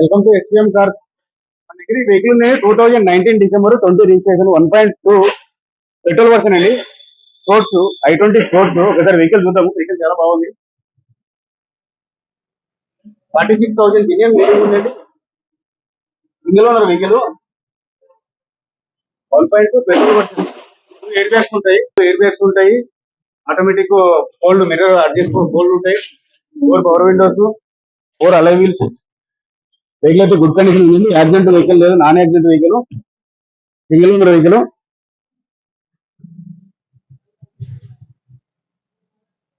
Welcome to SPM cars. మన దగ్గర ఈ వెహికల్ ఉన్నాయి. 2019 December 20 రిజిస్ట్రేషన్ 1.2 పెట్రోల్ వర్షన్ అండి. Sports i20 sports. ఒకసారి వెహికల్ చూద్దాము. వెహికల్ చాలా బాగుంది. 46,000 ఇండియన్ వెహికల్ ఉందండి. Single owner vehicle 1.2 petrol version. Air bags ఉంటాయి. Automatic fold mirror adjust fold ఉంటాయి. 4 power windows, 4 alloy wheels. Vehicle అయితే గుడ్ కండిషన్ ఉంది. యాక్సిడెంట్ వెహికల్ లేదు, non accident vehicle, single owner vehicle.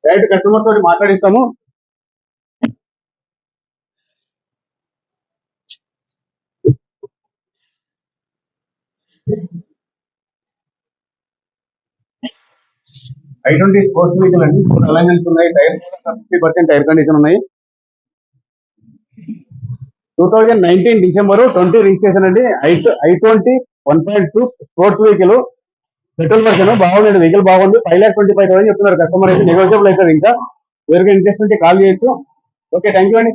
Direct customer తోటి మాట్లాడిస్తాము. i20 sports vehicle అండి. Alignments ఉన్నాయి. Tyre 50% tyre condition ఉన్నాయి. 2019 December 20 రిజిస్ట్రేషన్ అండి. i20 1.2 sports vehicle petrol version. బాగుంది వెహికల్, బాగుంది. 5,25,000 చెప్తున్నారు కస్టమర్ అయితే. నెగోషియబుల్ అవుతుంది. ఇంకా ఎవరికి ఇంట్రెస్ట్ ఉంటే కాల్ చేయొచ్చు. ఓకే, థ్యాంక్ యూ అండి.